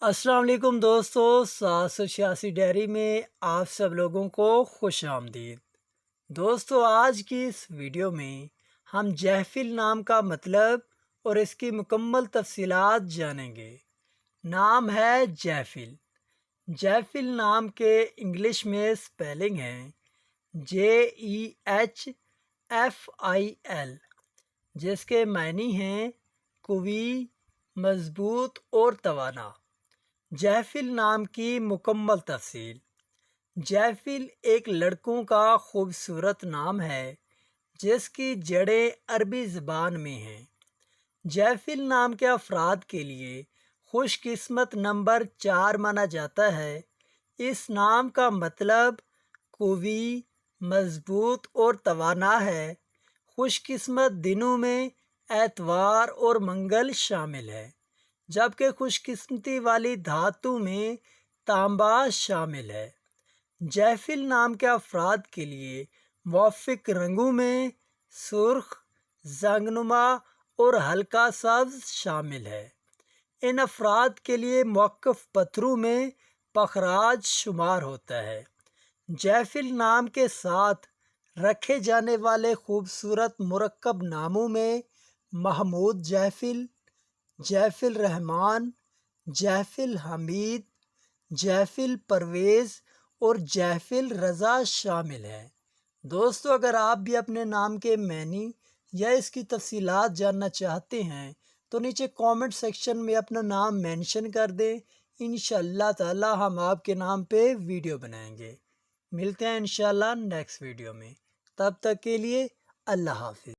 السلام علیکم دوستو، 786 ڈائری میں آپ سب لوگوں کو خوش آمدید۔ دوستو، آج کی اس ویڈیو میں ہم جہفل نام کا مطلب اور اس کی مکمل تفصیلات جانیں گے۔ نام ہے جہفل۔ جہفل نام کے انگلش میں سپیلنگ ہے JEHFIL، جس کے معنی ہیں قوی، مضبوط اور توانا۔ جہفل نام کی مکمل تفصیل۔ جہفل ایک لڑکوں کا خوبصورت نام ہے جس کی جڑیں عربی زبان میں ہیں۔ جہفل نام کے افراد کے لیے خوش قسمت نمبر 4 مانا جاتا ہے۔ اس نام کا مطلب قوی، مضبوط اور توانا ہے۔ خوش قسمت دنوں میں اتوار اور منگل شامل ہے، جبکہ خوش قسمتی والی دھاتوں میں تانبا شامل ہے۔ جہفل نام کے افراد کے لیے موافق رنگوں میں سرخ، زنگ نما اور ہلکا سبز شامل ہے۔ ان افراد کے لیے موقف پتھروں میں پخراج شمار ہوتا ہے۔ جہفل نام کے ساتھ رکھے جانے والے خوبصورت مرکب ناموں میں محمود جہفل، جہفل رحمان، جہفل حمید، جہفل پرویز اور جہفل رضا شامل ہیں۔ دوستو، اگر آپ بھی اپنے نام کے معنی یا اس کی تفصیلات جاننا چاہتے ہیں تو نیچے کامنٹ سیکشن میں اپنا نام مینشن کر دیں۔ انشاءاللہ تعالی ہم آپ کے نام پہ ویڈیو بنائیں گے۔ ملتے ہیں انشاءاللہ نیکسٹ ویڈیو میں، تب تک کے لیے اللہ حافظ۔